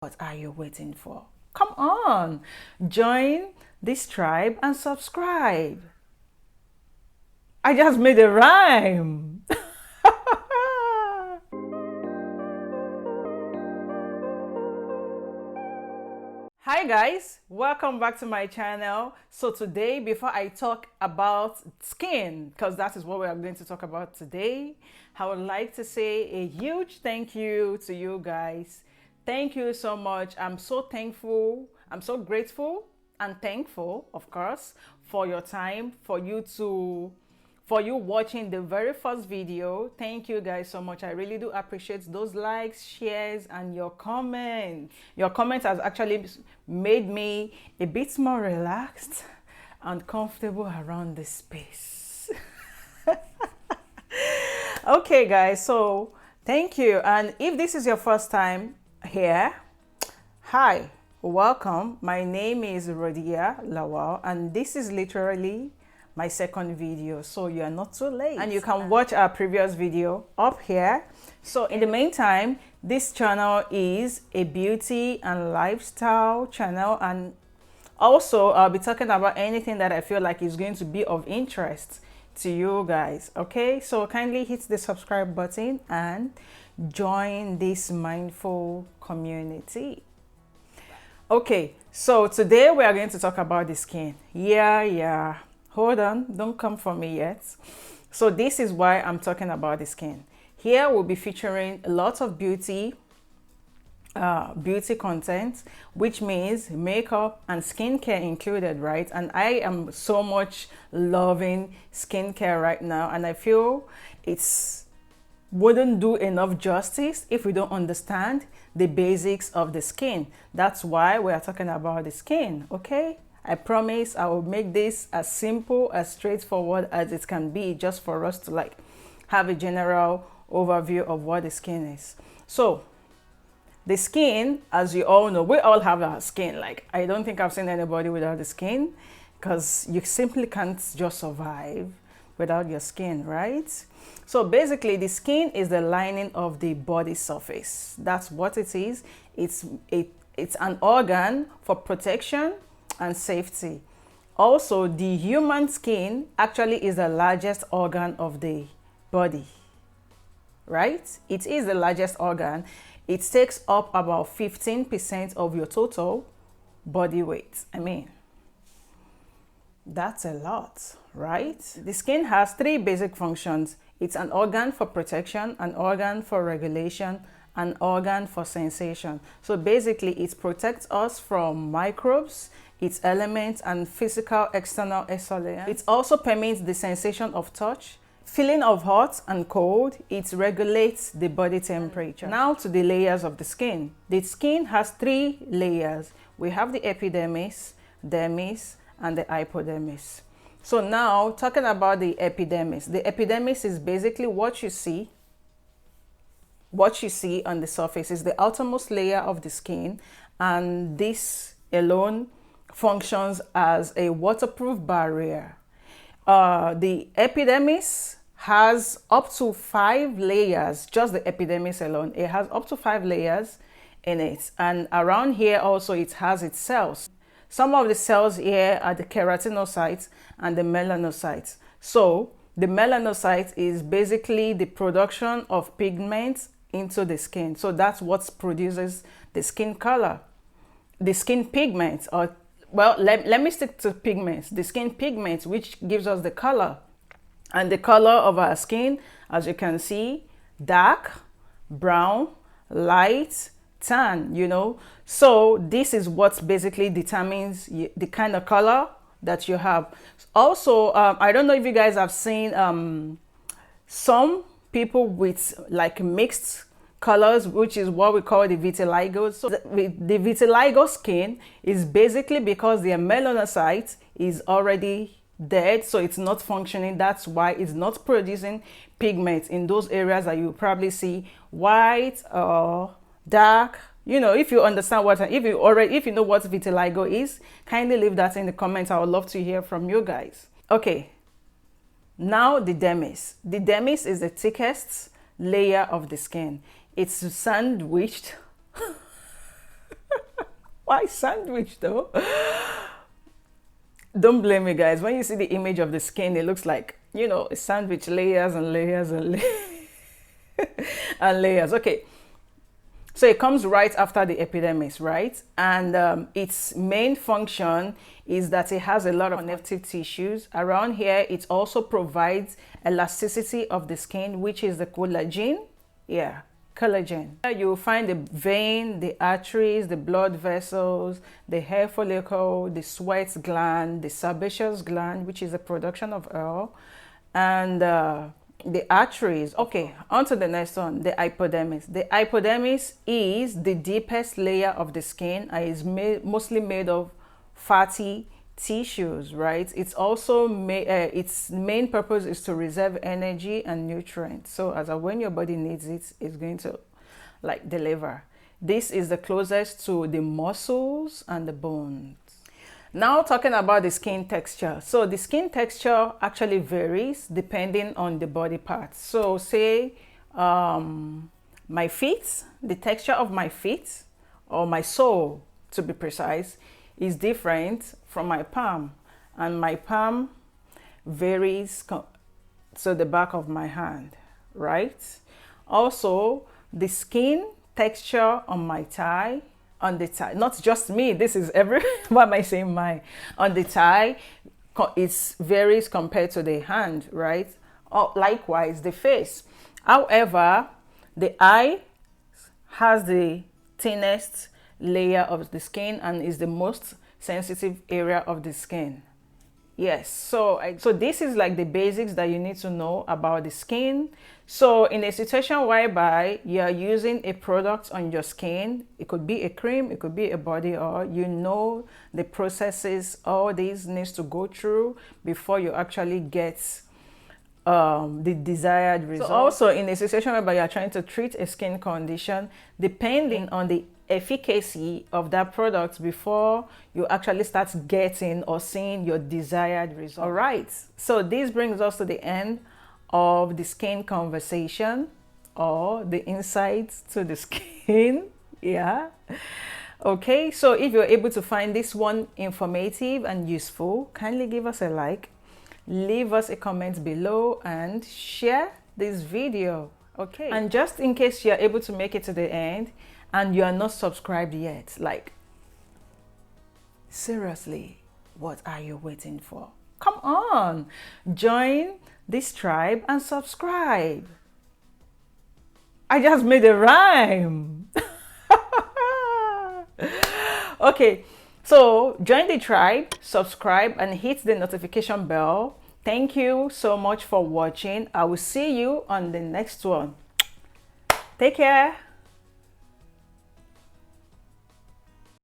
What are you waiting for? Come on, join this tribe and subscribe. I just made a rhyme. Hi guys, welcome back to my channel. So today, before I talk about skin, because that is what we are going to talk about today, I would like to say a huge thank you to you guys. Thank you so much. I'm so thankful. I'm so grateful and thankful, of course, for your time, for you watching the very first video. Thank you guys so much. I really do appreciate those likes, shares, and your comments. Your comments has actually made me a bit more relaxed and comfortable around this space. Okay guys, so thank you. And if this is your first time here, hi, welcome. My name is rodiyah.lawal, and this is literally my second video, so you are not too late, and you can watch our previous video up here. So in the meantime, this channel is a beauty and lifestyle channel, and also I'll be talking about anything that I feel like is going to be of interest to you guys. Okay, so kindly hit the subscribe button and join this mindful community. Okay, so today we are going to talk about the skin. Yeah, hold on, don't come for me yet. So this is why I'm talking about the skin. Here we'll be featuring a lot of beauty content, which means makeup and skincare included, right? And I am so much loving skincare right now, and I feel it's wouldn't do enough justice if we don't understand the basics of the skin. That's why we are talking about the skin. Okay, I promise I will make this as simple, as straightforward as it can be, just for us to like have a general overview of what the skin is. So the skin, as you all know, we all have our skin. Like, I don't think I've seen anybody without the skin, because you simply can't just survive without your skin, right? So basically, the skin is the lining of the body surface. That's what it is. It's an organ for protection and safety. Also, the human skin actually is the largest organ of the body, right? It is the largest organ. It takes up about 15% of your total body weight. I mean, that's a lot, right? The skin has three basic functions. It's an organ for protection, an organ for regulation, an organ for sensation. So basically, it protects us from microbes, its elements, and physical external exfoliants. It also permits the sensation of touch, feeling of hot and cold. It regulates the body temperature. Now to the layers of the skin. The skin has three layers. We have the epidermis, dermis, and the hypodermis. So now talking about the epidermis. The epidermis is basically what you see on the surface. Is the outermost layer of the skin, and this alone functions as a waterproof barrier. The epidermis has up to 5 layers. Just the epidermis alone, it has up to 5 layers in it, and around here also it has its cells. Some of the cells here are the keratinocytes and the melanocytes. So the melanocyte is basically the production of pigments into the skin. So that's what produces the skin color. The skin pigments, or well, let me stick to pigments. The skin pigments, which gives us the color. And the color of our skin, as you can see, dark, brown, light, tan, you know. So this is what basically determines the kind of color that you have. Also, I don't know if you guys have seen some people with like mixed colors, which is what we call the vitiligo. So the vitiligo skin is basically because their melanocyte is already dead, so it's not functioning. That's why it's not producing pigments in those areas that you probably see white or dark. You know, if you understand if you know what vitiligo is, kindly leave that in the comments. I would love to hear from you guys. Okay, now the dermis. The dermis is the thickest layer of the skin. It's sandwiched Why sandwich though? Don't blame me, guys. When you see the image of the skin, it looks like, you know, a sandwich, layers and layers and and layers. Okay. So it comes right after the epidermis, right? And its main function is that it has a lot of connective tissues. Around here, it also provides elasticity of the skin, which is the collagen. Yeah, collagen. You'll find the vein, the arteries, the blood vessels, the hair follicle, the sweat gland, the sebaceous gland, which is the production of oil, and the arteries. Okay, on to the next one, the hypodermis. The hypodermis is the deepest layer of the skin and is mostly made of fatty tissues, right? It's also its main purpose is to reserve energy and nutrients. So as when your body needs it, it's going to like deliver. This is the closest to the muscles and the bones. Now talking about the skin texture. So the skin texture actually varies depending on the body parts. So say my feet, the texture of my feet or my sole to be precise is different from my palm, and my palm varies to the back of my hand, right? Also the skin texture on my thigh, on the thigh, not just me, this is every, why am I saying my, on the thigh, it varies compared to the hand, right? Or likewise the face. However, the eye has the thinnest layer of the skin and is the most sensitive area of the skin. Yes, so this is like the basics that you need to know about the skin. So in a situation whereby you are using a product on your skin, it could be a cream, it could be a body oil, you know the processes all these needs to go through before you actually get the desired result. So also in a situation whereby you are trying to treat a skin condition, depending on the efficacy of that product before you actually start getting or seeing your desired result. All right, so this brings us to the end of the skin conversation, or the insights to the skin. Yeah, okay, so if you're able to find this one informative and useful, kindly give us a like, leave us a comment below and share this video. Okay, and just in case you're able to make it to the end and you are not subscribed yet, like seriously, what are you waiting for? Come on, join this tribe and subscribe. I just made a rhyme. Okay, so join the tribe, subscribe and hit the notification bell. Thank you so much for watching. I will see you on the next one. Take care.